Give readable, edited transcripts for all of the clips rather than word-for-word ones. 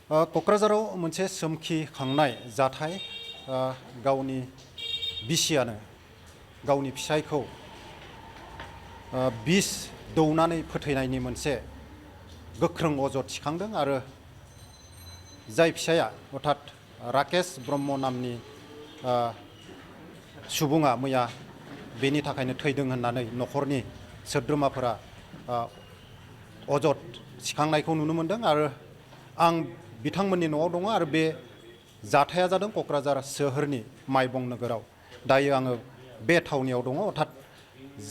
क'क्राझाराव मोनसे सोमखिखांनाय जाथाय गावनि बिसियानो गावनि फिसायखौ बिस दौनानै फोथैनायनि मोनसे गोख्रों अजद थिखांदों आरो जाय फिसाया अर्थात राकेश ब्रह्म नामनि सुबुङा मैया बेनि थाखायनो थैदों होननानै न'खरनि सोद्रोमाफोरा अजद थिखांनायखौ नुनो मोनदों आरो आं बिथांमोननि न'आव दङ आरो बे जाथाया जादों क'क्राझार सोहोरनि माइबं नोगोराव दायो आङो बे थावनियाव दङ अर्थात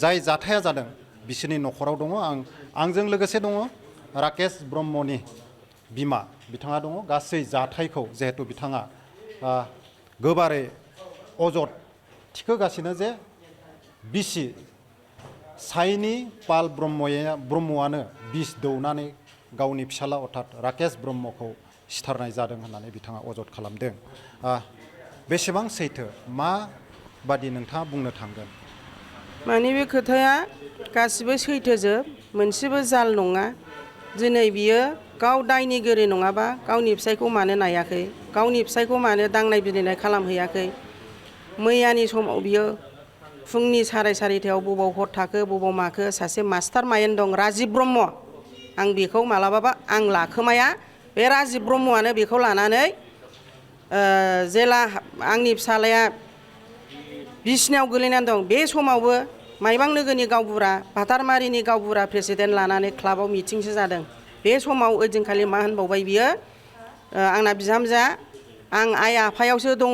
जाय जाथाया जादों बिसोरनि न'खराव दङ आंजों लोगोसे दङ राकेश ब्रह्मनि बिमा बिथाङा दङ गासै जाथायखौ जिहेतु बिथाङा गोबारै अजद थिखोगासिनो जे बिसि साइनि पाल ब्रह्मआनो बिस दौनानै गावनि फिसाला अर्थात राकेश ब्रह्मखौ सिथारनाय जादों होननानै बिथाङा अजद खालामदों बेसेबां सैथो माबादि नोंथाङा बुंनो थांगोन माने बे खोथाया गासिबो सैथोजोब मोनसेबो जाल नङा दिनै बियो गाव दायनिगिरि नङाबा गावनि फिसायखौ मानो नायाखै गावनि फिसायखौ मानो दांनाय बिलिनाय खालामहैयाखै मैयानि समाव बियो फुंनि 4:30 बबाव हर थाखो बबाव माखो सासे मास्टार माइन दं राजिब ब्रह्म आं बेखौ मालाबाबा आं लाखोमाया बे राजिब ब्रह्मआनो बेखौ लानानै जेला आंनि फिसालाया बिसिनायाव गोलैनानै दं बे समावबो माइबां नोगोरनि गावबुरा भातारमारिनि गावबुरा प्रेसिडेन्ट लानानै क्लाबाव मिटिंसो जादों बे समाव ओइदिनखालि मा होनबावबाय बियो आंना बिहामजोआ आं आइ आफायावसो दङ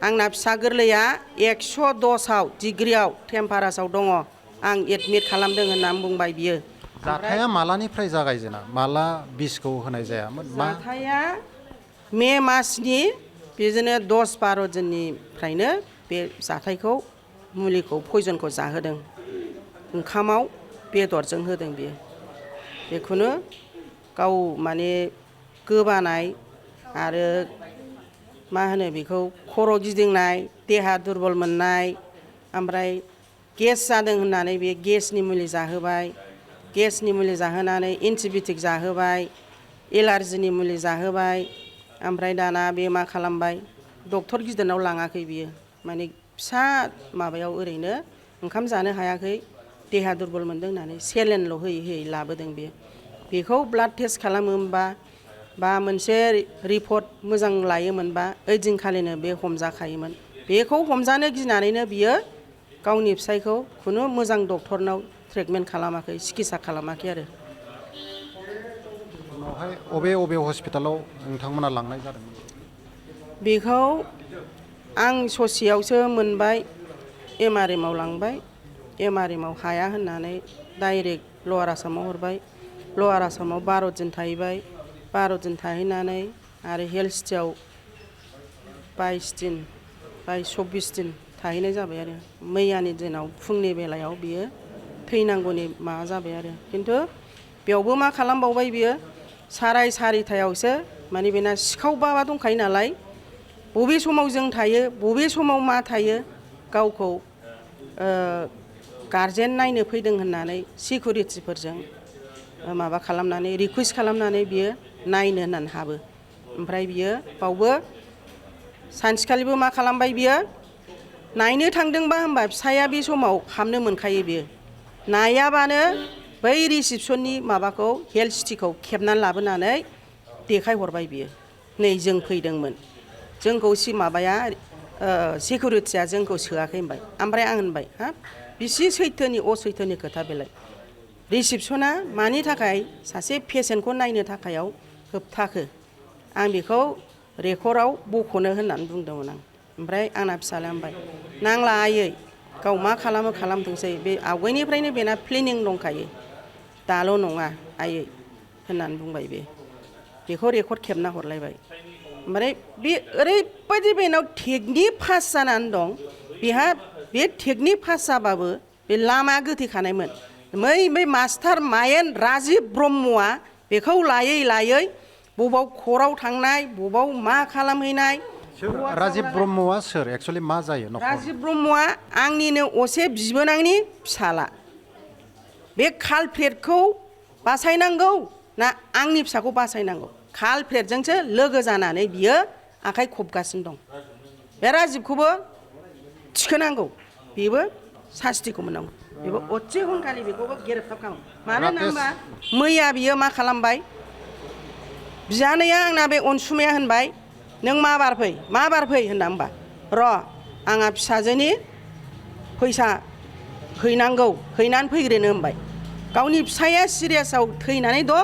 आंना फिसा गोरलैया 110 डिग्रियाव टेम्पारेचाराव दङ आं एडमिट खालामदों होननानै बुंबाय बियो जाथाया मालानिफ्राय जागायजेना माला बिसखौ होनाय जायामोन जाथाया मे मासनि बिदिनो 10-12 दिननिफ्रायनो बे जाथायखौ मुलिखौ पयजनखौ जाहोदों ओंखामाव बेदरजों होदों बियो बेखौनो गाव माने गोबानाय आरो मा होनो बेखौ खर' गिदिंनाय देहा दुरबल मोननाय ओमफ्राय गेस जादों होननानै बे गेसनि मुलि जाहोबाय गेसनि मुलि जाहोनानै एन्टिबायटिक जाहोबाय एलार्जिनि मुलि जाहोबाय ओमफ्राय दाना बे मा खालामबाय डक्टर गिदिरनाव लाङाखै बियो माने फिसा माबायाव ओरैनो ओंखाम जानो हायाखै देहा दुरबल मोनदों होननानै सेलेनल' होयै होयै लाबोदों बियो बेखौ ब्लाड टेस्ट खालामोमोनबा बा मोनसे रिपर्ट मोजां लायोमोनबा ओइदिनखालिनो बे हमजाखायोमोन बेखौ हमजानो गिनानैनो बियो गावनि फिसायखौ खुनु मोजां डक्टरनाव ट्रिटमेन्ट खालामाखै सिकित्सा खालामाखै आरो उनावहाय अबे हस्पिटालाव नोंथांमोना लांनाय जादोंमोन बेखौ आं ससेयावसो मोनबाय एमआरएमआव लांबाय एमआरएमआव हाया होननानै डाइरेक्ट लवार आसामाव हरबाय लवार आसामाव 12 दिन थाहैबाय 12 दिन थाहैनानै आरो हेल्थ सिटियाव 22 दिन 24 दिन थाहैनाय जाबाय आरो मैयानि दिनाव फुंनि बेलायाव बियो थैनांगौनि माबा जाबाय आरो खिन्थु बेयावबो मा खालामबावबाय बियो 4:30 माने बेना सिखाव बाबा दंखायो नालाय बबे समाव जों थायो बबे समाव मा थायो गावखौ गार्जेन नायनो फैदों होननानै सिकिउरिटिफोरजों माबा खालामनानै रिकुवेस्ट खालामनानै बियो नायनो होननानै हाबो ओमफ्राय बियो बावबो सानसेखालिबो मा खालामबाय बियो नायनो थांदोंबा होनबा फिसाया बे समाव हाबनो मोनखायो बियो नायाबानो बै रिसिपसननि माबाखौ हेल्थ सिटिखौ खेबनानै लाबोनानै देखायहरबाय बियो नै जों फैदोंमोन जोंखौ माबाया सिकिउरिटिया जोंखौ सोआखै होनबाय ओमफ्राय आं होनबाय हाब बिसि सैथोनि असैथोनि खोथा बेलाय रिसिपसना मानि थाखाय सासे पेसेन्टखौ नायनो थाखायाव होबथाखो आं बेखौ रेकर्डआव बख'नो होननानै बुंदोंमोन आं ओमफ्राय आंना फिसालाया होनबाय नांला आयै गाव मा खालामो खालामथोंसै बे आवगायनिफ्रायनो बेना प्लेनिं दंखायो दाल' नङा आयै होननानै बुंबाय बेखौ रेकर्ड खेबना हरलायबाय ओमफ्राय बे ओरैबायदि बेनाव टेकनिक पास जानानै दं बेहा बे टेकनिक पास जाबाबो बे लामा गोथेखानायमोन बै मास्टार माइन राजिब ब्रह्मआ बेखौ लायै लायै बबाव खराव थांनाय बबाव मा खालामहैनाय राजिब ब्रह्मआ सोर एक्चुअलि मा जायो राजिब ब्रह्मआ आंनिनो असे बिबोनांनि फिसाला बे कालप्रेटखौ बासायनांगौ ना आंनि फिसाखौ बासायनांगौ खालप्रेटजोंसो लोगो जानानै बियो आखाइ खबगासिनो दं बे राजिबखौबो थिखोनांगौ बेबो सास्तिखौ मोननांगौ बेबो असे हनखालि बेखौबो गेरेबथाब खालामो मानो होनबा मैया बियो मा खालामबाय बियानैया आंना बे अनसुमाया होनबाय नों मा बार फै होनना होनबा र' आंहा फिसाजोनि फैसा हैनांगौ हैनानै फैग्रोनो होनबाय गावनि फिसाया सिरियासआव थैनानै दं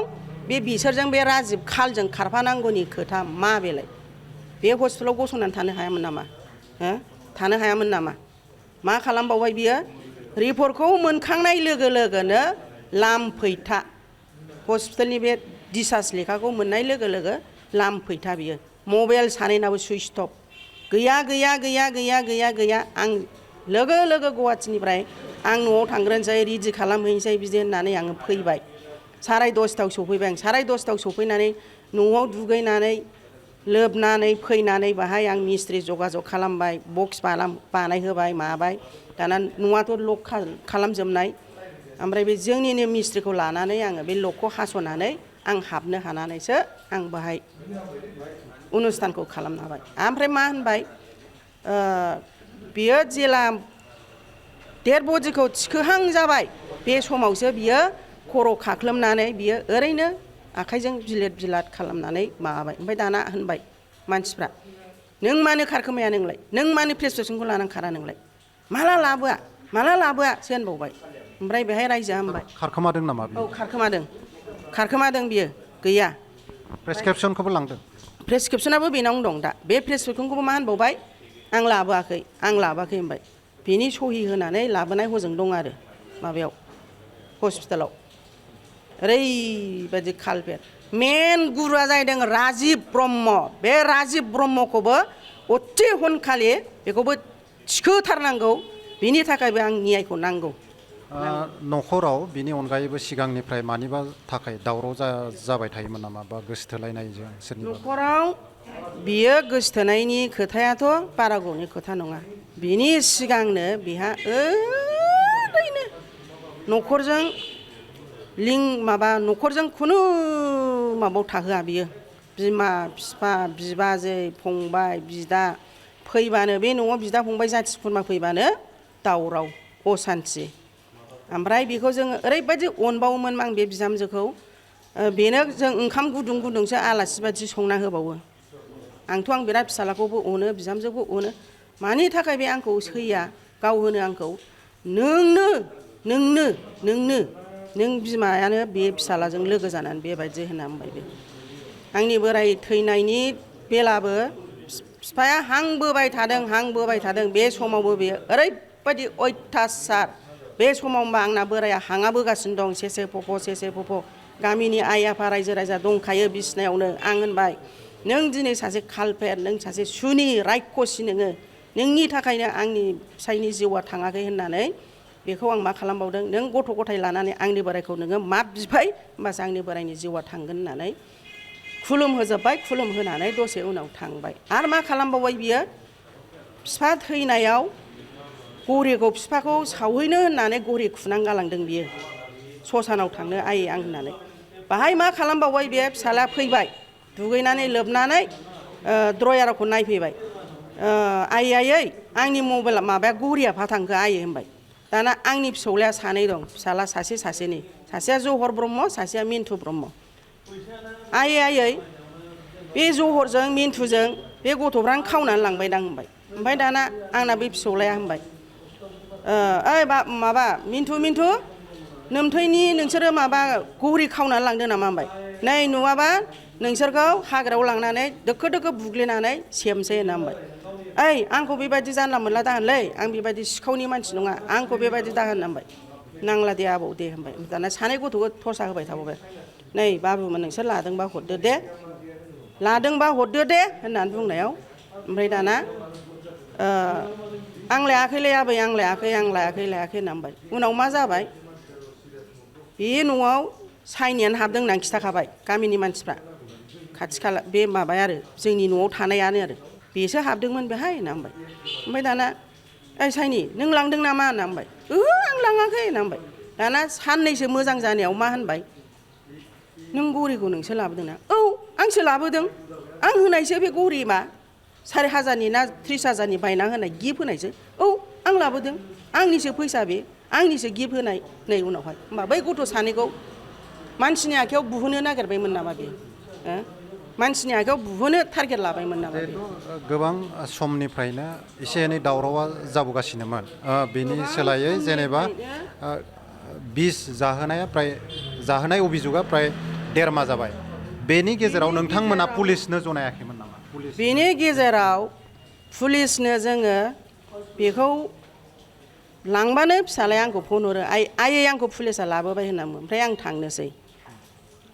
बे बिसोरजों बे राजिब खालजों खारफानांगौनि खोथा मा बेलाय बे हस्पिटालाव गसंनानै थानो हायामोन नामा थानो हायामोन नामा मा खालामबावबाय बियो रिपर्टखौ मोनखांनाय लोगो लोगोनो लामफैथा हस्पिटालनि बे डिसार्ज लेखाखौ मोननाय लोगो लोगो लामफैथा बियो मबाइल सानैनाबो सुइच अफ गैया आं लोगो लोगो गुवाहाटीनिफ्राय आं न'आव थांग्रोनोसै रेडि खालामहैनोसै बिदि होननानै आङो फैबाय 10:30 सफैबाय आं 10:30 सफैनानै न'आव दुगैनानै लोबनानै फैनानै बाहाय आं मिस्ट्रि जगाजग खालामबाय बक्स बानायहोबाय माबाय दाना न'आथ' लक खालामजोबनाय ओमफ्राय बे जोंनिनो मिस्ट्रिखौ लानानै आङो बे लकखौ हास'नानै आं हाबनो हानानैसो आं बाहाय अनुस्थानखौ खालामनो हाबाय ओमफ्राय मा होनबाय बियो जेला डेड बडिखौ थिखोहां जाबाय बे समावसो बियो खर' खाख्लोमनानै बियो ओरैनो आखाइजों बिलिद खालामनानै माबाबाय ओमफ्राय दाना होनबाय मानसिफ्रा नों मानो खारखोमाया नोंलाय नों मानो प्रेसक्रिपसनखौ लानानै खारा नोंलाय माला लाबोआसो होनबावबाय ओमफ्राय बेहाय रायजोआ होनबाय खारखोमादों नामा औ खारखोमादों बियो गैया प्रेसक्रिपसनखौबो लांदों प्रेसक्रिपसनाबो बेनावनो दं दा बे प्रेसक्रिपसनखौबो मा होनबावबाय आं लाबोआखै होनबाय बिनि सहि होनानै लाबोनाय हजों दं आरो माबायाव हस्पिटालाव ओरैबायदि खालबेट मेन गुरुआ जाहैदों राजिब ब्रह्म बे राजिब ब्रह्मखौबो अथे हनखालि बेखौबो थिखोथारनांगौ बिनि थाखायबो आं न्यायखौ नांगौ न'खराव बिनि अनगायैबो सिगांनिफ्राय मानिबा थाखाय दावराव जाबाय थायोमोन नामा बा गोसोथोलायनायजों सोरनिबा न'खराव बियो गोसोथोनायनि खोथायाथ' बारा गोबावनि खोथा नङा बिनि सिगांनो बिहा ओरैनो न'खरजों न'खरजों खुनु माबायाव थाहोआ बियो बिमा बिफा बिबाजै फंबाय बिदा फैबानो बे न'आव बिदा फंबाय जाथि खुरमा फैबानो दावराव असान्थि ओमफ्राय बेखौ जोङो ओरैबायदि अनबावोमोन आं बे बिहामजोखौ बेनो जों ओंखाम गुदुंसो आलासि बादि संना होबावो आं बिराद फिसालाखौबो अनो बिहामजोखौ अनो मानि थाखाय बे आंखौ सैया गाव होनो आंखौ नों बिमायानो बे फिसालाजों लोगो जानानै बेबायदि होनना बुंबाय बे आंनि बोराय थैनायनि बेलाबो बिफाया हांबोबाय थादों बे समावबो बेयो ओरैबायदि अयथासार बे समाव होनबा आंना बोराया हाङाबोगासिनो दं सेसे फफ' गामिनि आइ आफा रायजो राजा दंखायो बिसिनायावनो आं होनबाय नों दिनै सासे खालपेट नों सासे सुनि रायखसि नोंनि थाखायनो आंनि फिसायनि जिउआ थाङाखै होननानै बेखौ आं मा खालामबावदों नों गथ' गथाय लानानै आंनि बोरायखौ नोङो माब बिफाय होमबासो आंनि बोरायनि जिउआ थांगोन होननानै खुलुम होनानै दसे उनाव थांबाय आरो मा खालामबावबाय बियो बिफा थैनायाव गरिखौ बिफाखौ सावहैनो होननानै गरि खुनानै गालांदों बियो ससानाव थांनो आयै आं होननानै बाहाय मा खालामबावबाय बे फिसाला फैबाय दुगैनानै लोबनानै ड्रयारखौ नायफैबाय आयै आंनि मबाइला माबाया गरिया बहा थांखो आयै होनबाय दाना आंनि फिसौलाया सानै दं फिसाला सासेनि सासेया जहर ब्रह्म सासेया मिन्थु ब्रह्म आयै बे जहरजों मिन्थुजों बे गथ'फ्रानो खावनानै लांबायदां होनबाय ओमफ्राय दाना आंना बे फिसौलाया होनबाय ओइ माबा मिन्थु नोमथैनि नोंसोरो माबा गरि खावनानै लांदो नामा होनबाय नै नुवाबा नोंसोरखौ हाग्रायाव लांनानै दोखो बुग्लिनानै सेमसै होनना होनबाय ओइ आंखौ बेबायदि जानला मोनला दाहोनलै आं बेबायदि सिखावनि मानसि नङा आंखौ बेबायदि दाहोन होनना होनबाय नांला दे आबौ दे होनबाय दाना सानै गथ'खौ थरसा होबाय थाबावबाय नै बाबुमोन नोंसोर लादोंबा हरदो दे होननानै बुंनायाव ओमफ्राय दाना आं लायाखैलै आबै आं लायाखै होनना बुंबाय उनाव मा जाबाय बे न'आव साइनियानो हाबदों होननानै खिथाखाबाय गामिनि मानसिफ्रा खाथि खाला बे माबाया आरो जोंनि न'आव थानायानो आरो बेसो हाबदोंमोन बेहाय होनना बुंबाय ओमफ्राय दाना ओइ साइनि नों लांदों नामा होनना बुंबाय आं लाङाखै होनना बुंबाय दाना साननैसो मोजां जानायाव मा होनबाय नों गरिखौ नोंसो लाबोदोंना औ आं आंसो लाबोदों आं होनायसो बे गरिबा 4,000 ना 30,000 बायना होनाय गिफ्ट होनायसो औ आं लाबोदों आंनिसो फैसा बे आंनिसो गिफ्ट होनाय नै उनावहाय होमबा बै गथ' सानैखौ मानसिनि आखायाव बुहोनो नागिरबायमोन नामा बे मानसिनि आखायाव बुहोनो टारगेट लाबायमोन नामा बे गोबां समनिफ्रायनो एसे एनै दावरावा जाबोगासिनोमोन बेनि सोलायै जेनेबा बिस जाहोनाय अभियोगआ प्राय 1.5 माह जाबाय बेनि गेजेराव नोंथांमोना पुलिसनो जनायाखैमोन नामा बेनि गेजेराव पुलिसनो जोङो बेखौ लांबानो फिसालाया आंखौ फन हरो आइयै आंखौ पुलिसा लाबोबाय होनना ओमफ्राय आं थांनोसै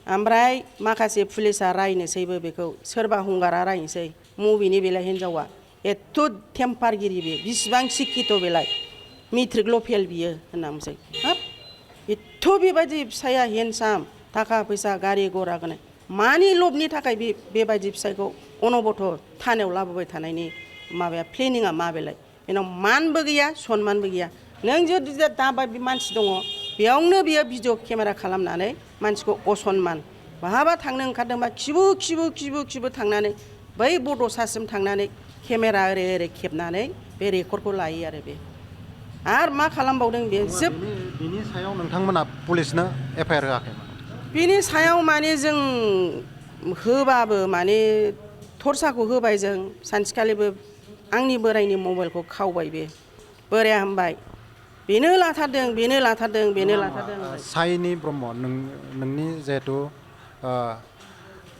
ओमफ्राय माखासे पुलिसा रायनोसैबो बेखौ सोरबा हंगारा रायनोसै मबेनि बेलाय हिनजावा एथ' टेम्पारगिरि बे बिसिबां सिक्किथ' बेलाय मेट्रिकल' फेल बियो होनना बुंसै हाब एथ' बेबायदि फिसाया हेन्डसाम थाखा फैसा गारि घरा गोनां मानि लबनि थाखाय बेबायदि फिसायखौ अनबथ' थानायाव लाबोबाय थानायनि माबाया प्लेनिङा मा बेलाय बेनाव मानबो गैया सनमानबो गैया नों जुदि दाबा मानसि दङ बेयावनो बियो भिडिअ केमेरा खालामनानै मानसिखौ असनमान बहाबा थांनो ओंखारदोंबा खिबु थांनानै बै बड'सासिम थांनानै केमेरा ओरै खेबनानै बे रेकर्डखौ लायो आरो बे आरो मा खालामबावदों बे बिनि सायाव नोंथांमोना पुलिसनो एफआइआर होआखैमोन बिनि सायाव माने जों होबाबो माने थरसाखौ होबाय जों सानसेखालिबो आंनि बोरायनि मबाइलखौ खावबाय बे बोराया होनबाय बेनो लाथारदों साइनि ब्रह्म नोंनि जिहेथु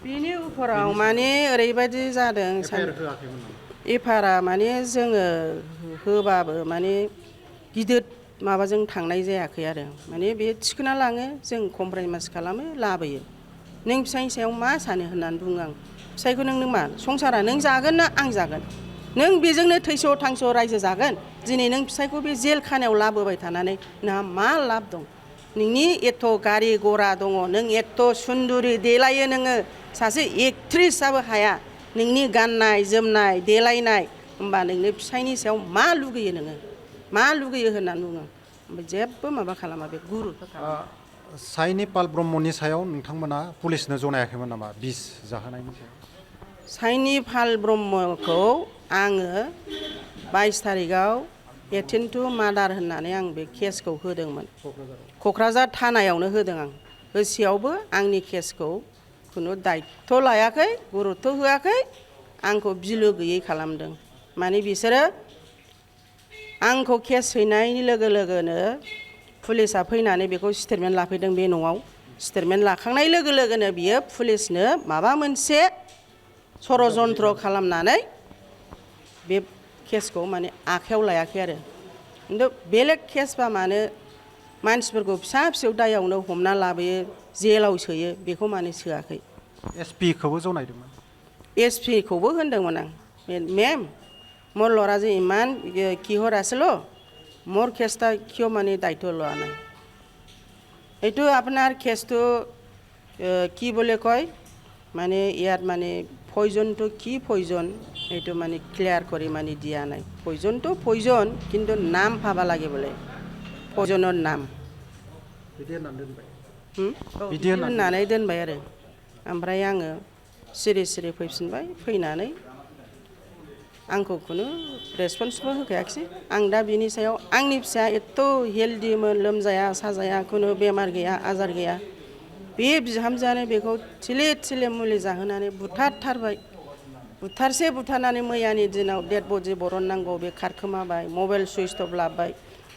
बेनि उफराव माने ओरैबायदि जादों एफआइआरआ माने जोङो होबाबो माने गिदिर माबाजों थांनाय जायाखै आरो माने बे थिखोना लाङो जों कमप्राइमाइस खालामो लाबोयो नों फिसायनि सायाव मा सानो होननानै बुङो आं फिसायखौ नों मा संसारा नों जागोन ना आं जागोन नों बेजोंनो थैस' थांस' रायजो जागोन दिनै नों फिसायखौ बे जेल खानायाव लाबोबाय थानानै नोंहा मा लाब दं नोंनि एथ' गारि घरा दङ नों एथ' सुन्दुरि देलायो नोङो सासे एक्ट्रिसाबो हाया नोंनि गाननाय जोमनाय देलायनाय होमबा नोंनो फिसायनि सायाव मा लुगैयो नोङो मा लुगैयो होननानै बुङो ओमफ्राय जेबो माबा खालामा बे गुरुत्व खालामा साइनि पाल ब्रह्मनि सायाव नोंथांमोना पुलिसनो जनायाखैमोन नामा बिस जाहोनायनि सायाव साइनि पाल ब्रह्मखौ आङो 22 तारिखआव एटेम्प्ट टु मार्डार होननानै आं बे केसखौ होदोंमोन क'क्राझार थानायावनो होदों आं होसेयावबो आंनि केसखौ खुनु दायित्व लायाखै गुरुत्व होआखै आंखौ बिलो गैयै खालामदों माने बिसोरो आंखौ केस हैनायनि लोगो लोगोनो पुलिसा फैनानै बेखौ स्टेटमेन्ट लाफैदों बे न'आव स्टेटमेन्ट लाखांनाय लोगो लोगोनो बियो पुलिसनो माबा मोनसे षड़यन्त्र खालामनानै बे केसखौ माने आखायाव लायाखै आरो खिन्थु बेलेग केसबा मानो मानसिफोरखौ फिसा दायावनो हमना लाबोयो जेलाव सोयो बेखौ मानो सोआखै एसपिखौबो जनायदोंमोन एसपिखौबो होनदोंमोन आं मेम मोर ল'ৰাজে ইমান কিহৰ আছিল মোৰ কেছটা কিয় মানে দায়িত্ব লোৱা নাই এইটো আপোনাৰ কেছটো কি বুলি কয় মানে ইয়াত মানে পয়জনটো কি পয়জন এইটো মানে ক্লিয়াৰ কৰি মানে দিয়া নাই পয়জনটো পয়জন কিন্তু নাম পাবা লাগে বোলে পয়জনৰ নাম बिदि होननानै दोनबाय आरो ओमफ्राय आङो सिरि फैफिनबाय फैनानै आंखौ खुनु रेसपन्सबो होखायाखिसै आं दा बिनि सायाव आंनि फिसाया एथ' हेल्दिमोन लोमजाया साजाया खुनु बेमार गैया आजार गैया बे बिहामजोआनो बेखौ थिले मुलि जाहोनानै बुथारथारबाय बुथारनानै मैयानि दिनाव डेड बडि बरननांगौ बे खारखोमाबाय मबाइल सुइच अफ लाबाय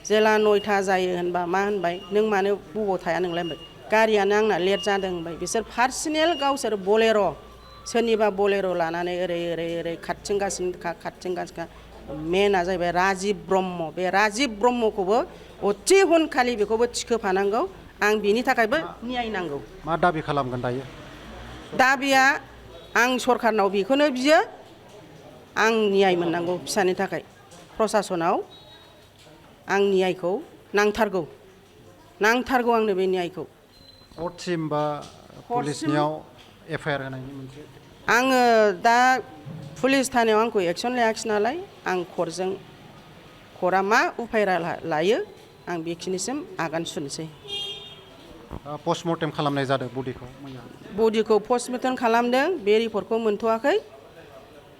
जेला 9टा जायो होनबा मा होनबाय नों मानो बबाव थाया नोंलाय होनबाय गारियानो आंना लेट जादों होनबाय बिसोर पार्सनेल गावसोर बलेर' सोरनिबा बलेर' लानानै ओरै खारथिंगासिनो मेना जाहैबाय राजिब ब्रह्म बे राजिब ब्रह्मखौबो अथि हनखालि बेखौबो थिखोफानांगौ आं बिनि थाखायबो न्याय नांगौ मा दाबि खालामगोन दायो दाबिया आं सरकारनाव बेखौनो बियो आं न्याय मोननांगौ फिसानि थाखाय प्रसासनाव आं न्यायखौ नांथारगौ आंनो बे न्यायखौ कर्टसिम बा पुलिसनियाव एफआइआर होनायनि मोनसे आङो दा पुलिस थानायाव आंखौ एक्सन लायाखिसै नालाय आं कर्टआ मा उफाय लायो आं बेखिनिसिम आगान सुरनोसै पस्टमर्टेम खालामनाय जादों बडिखौ मैया बडिखौ पस्टमर्टेम खालामदों बे रिपर्टखौ मोनथ'वाखै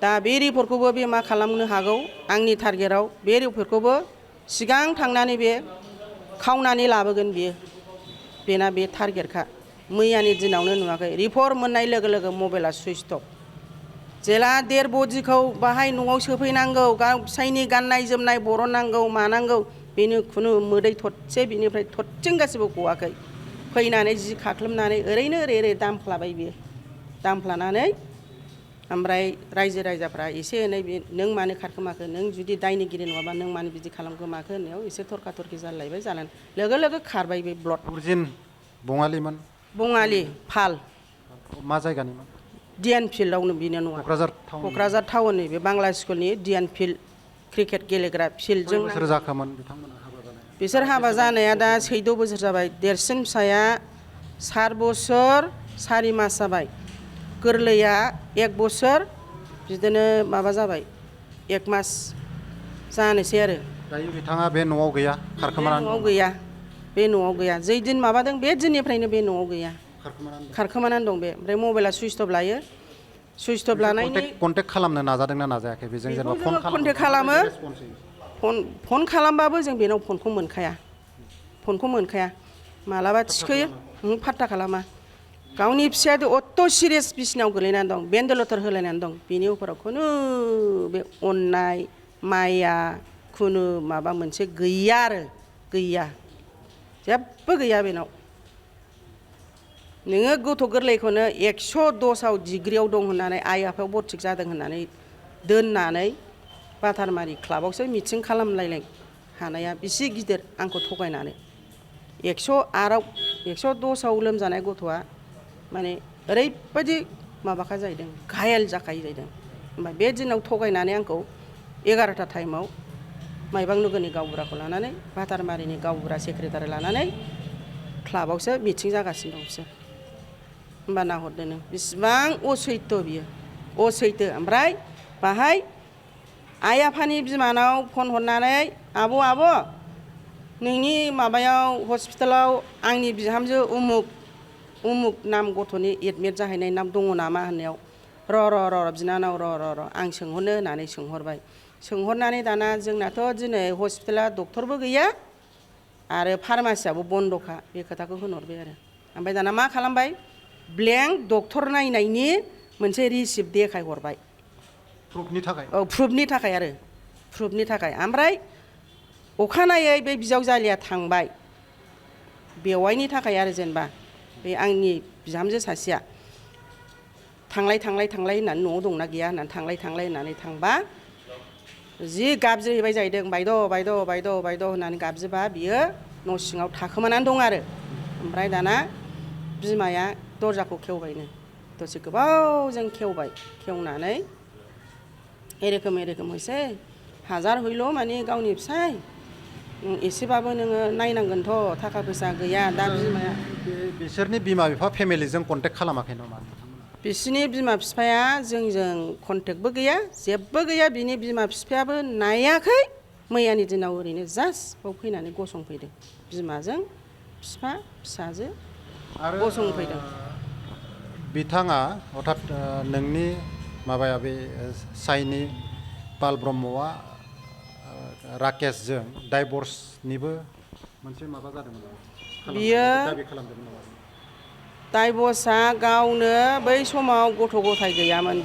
दा बे रिपर्टखौबो बे मा खालामनो हागौ आंनि टारगेटआव बे रिपर्टखौबो सिगां थांनानै बे खावनानै लाबोगोन बियो बेना बे टारगेटखा मैयानि दिनावनो नुवाखै रिपर्ट मोननाय लोगो लोगो मबाइला सुइच अफ जेला देर बडिखौ बाहाय न'आव सोफैनांगौ फिसायनि गाननाय जोमनाय बरननांगौ मानांगौ बेनि खुनु मोदै थरसे बिनिफ्राय थरथिं गासिबो गवाखै फैनानै जि खाख्लोबनानै ओरैनो ओरै दामफ्लाबाय बियो दामफ्लानानै ओमफ्राय रायजो राजाफ्रा एसे एनै नों मानो खारखोमाखो नों जुदि दायनिगिरि नङाबा नों मानो बिदि खालामखोमाखो होननायाव एसे थरखा थरखि जालायबाय जानानै लोगो लोगो खारबाय बे ब्लड उर्जिन बङालिमोन बङालि फाल मा जायगानिमोन डिएन फिल्डआवनो बेनो नङा क'क्राझार टाउननि बे बांला स्कुलनि डिएन फिल्ड क्रिकेट गेलेग्रा फिल्डजों बोसोर जाखोमोन बिथांमोना हाबा जानाया बिसोर हाबा जानाया दा 14 बोसोर जाबाय देरसिन फिसाया 7 बोसोर 4 मास जाबाय गोरलैया 1 बोसोर बिदिनो माबा जाबाय 1 मास जानोसै आरो दायो बिथाङा बे न'आव गैया खारखोमानानै न'आव गैया बे न'आव गैया जै दिन माबादों बे दिननिफ्रायनो बे न'आव गैया खारखोमानानै दं बे ओमफ्राय मबाइला सुइच अफ लायो सुइच अफ लानायनि कन्टेक्ट खालामनो नाजादोंना नाजायाखै बेजों जेनेबा फन कन्टेक्ट खालामो फन खालामबाबो जों बेनाव फनखौ मोनखाया मालाबा थिखोयो फात्ता खालामा गावनि फिसायाथ' अत्त' सिरियास बिसिनायाव गोलैनानै दं भेन्टिलेटर होलायनानै दं बेनि उफोराव खुनु बे अननाय माया खुनु माबा मोनसे गैया आरो गैया जेबो गैया बेनाव नोङो गथ' गोरलैखौनो 110 डिग्रियाव दं होननानै आइ आफायाव बरथिक जादों होननानै दोननानै बाटारमारि क्लाबावसो मिटिं खालामलायनाय हानाया बिसि गिदिर आंखौ थगायनानै 108आव 110आव लोमजानाय गथ'आ माने ओरैबायदि माबाखा जाहैदों घायल जाखायो जाहैदों ओमफ्राय बे दिनाव थगायनानै आंखौ 11टा टाइमाव माइबां नोगोरनि गावबुराखौ लानानै बाटारमारिनि गावबुरा सेक्रेटारि लानानै क्लाबावसो मिटिं जागासिनो दं बिसोर होमबा नाहरदो नों बिसिबां असैथ्य बियो असैथ्य ओमफ्राय बाहाय आइ आफानि बिमानाव फन हरनानै आब' नोंनि माबायाव हस्पिटालाव आंनि बिहामजो उमुक नाम गथ'नि एडमिट जाहैनाय नाम दङ नामा होननायाव र' बिनानाव र' आं सोंहरनो होननानै सोंहरबाय सोंहरनानै दाना जोंनाथ' दिनै हस्पिटाला डक्टरबो गैया आरो फार्मासियाबो बन्द'खा बे खोथाखौ होनहरबाय आरो ओमफ्राय दाना मा खालामबाय ब्लेंक डक्टर नायनायनि मोनसे रिसिप्ट देखायहरबाय प्रुफनि थाखाय ओमफ्राय अखानायै बे बिजावजालिया थांबाय बेवाइनि थाखाय आरो जेनेबा बे आंनि बिहामजो सासेया थांलाय होननानै न'आव दंना गैया होननानै थांलाय होननानै थांबा जि गाबज्रिहैबाय जाहैदों बायद' होननानै गाबज्रिबा बियो न' सिङाव थाखोमानानै दं आरो ओमफ्राय दाना बिमाया दरजाखौ खेवबायनो दसे गोबावजों खेवनानै एरखम हैसै हाजार हयल' माने गावनि फिसाय एसेबाबो नोङो नायनांगोनथ' थाखा फैसा गैया दा बिमाया बिसोरनि बिमा बिफा फेमिलिजों कन्टेक्ट खालामाखै नामा बिसोरनि बिमा बिफाया जोंजों कन्टेक्टबो गैया जेबो गैया बिनि बिमा बिफायाबो नायाखै मैयानि दिनाव ओरैनो जास्ट बाव फैनानै गसंफैदों बिमाजों बिफा फिसाजो गसंफैदों बिथाङा अर्थात नोंनि माबाया बे साइनि पाल ब्रह्मआ राकेशजों डाइभर्सनिबो मोनसे माबा जादोंमोन बियो डाइभर्सआ गावनो बै समाव गथ' गथाय गैयामोन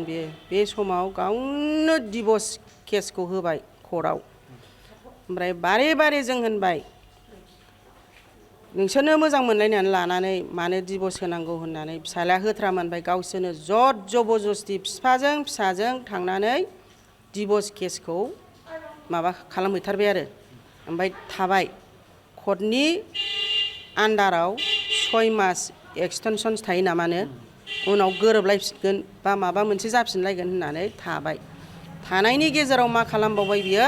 बियो बे समाव गावनो डिभर्स केसखौ होबाय कर्टआव ओमफ्राय बारे जों होनबाय नोंसोरनो मोजां मोनलायनानै लानानै मानो डिभर्स होनांगौ होननानै फिसाज्लाया होथ्रामोन ओमफ्राय गावसोरनो जबरदस्ति बिफाजों फिसाजों थांनानै डिभर्स केसखौ माबा खालामहैथारबाय आरो ओमफ्राय थाबाय कर्टनि आन्डाराव 6 मास एक्सटेनसन थायो नामानो उनाव गोरोबलायफिनगोन बा माबा मोनसे जाफिनलायगोन होननानै थाबाय थानायनि गेजेराव मा खालामबावबाय बियो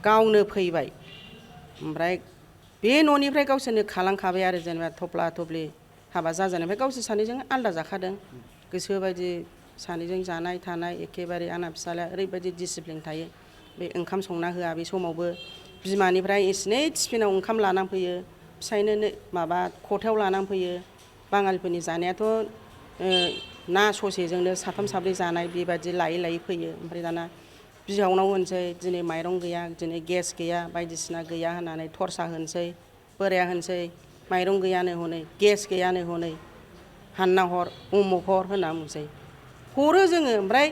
गावनो फैबाय ओमफ्राय बे न'निफ्राय गावसोरनो खालामखाबाय आरो जेनेबा थफ्ला थफ्लि हाबा जाजानायनिफ्राय गावसोर सानैजों आलादा जाखादों गोसोबायदि सानैजों जानाय थानाय एखेबारे आंना फिसाज्लाया ओरैबायदि डिसिप्लिन थायो बे ओंखाम संना होआ बे समावबो बिमानिफ्राय एसिनै टिफिनाव ओंखाम लानानै फैयो फिसायनो माबा खथायाव लानानै फैयो बाङालिफोरनि जानायाथ' ना ससेजोंनो साथाम साब्रै जानाय बेबादि लायै लायै फैयो ओमफ्राय दाना बिहावनाव होनसै दिनै माइरं गैया दिनै गेस गैया बायदिसिना गैया होननानै थरसा होनसै बोराया होनसै माइरं गैयानो हनै गेस गैयानो हनै हानना हर उमुख हर होनना बुंसै हरो जोङो ओमफ्राय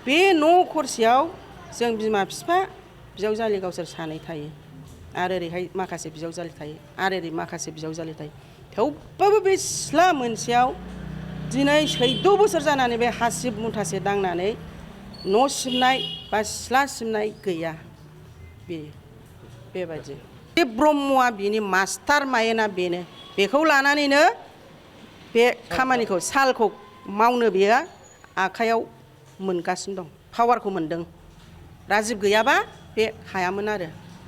बे न' खरसेयाव जों बिमा बिफा बिजावजालि गावसोर सानै थायो आरो ओरैहाय माखासे बिजावजालि थायो आरो ओरै माखासे बिजावजालि थायो थेवबाबो बे सिथ्ला मोनसेयाव दिनै 14 बोसोर जानानै बे हासिब मुथासे दांनानै न' सिबनाय बा सिथ्ला सिबनाय गैया बेबायदि बे ब्रह्मआ बिनि मास्टार माइन्दआ बेनो बेखौ लानानैनो बे खामानिखौ सालखौ मावनो बेयो आखाइयाव मोनगासिनो दं पावारखौ मोनदों राजिब गैयाबा बे हायामोन आरो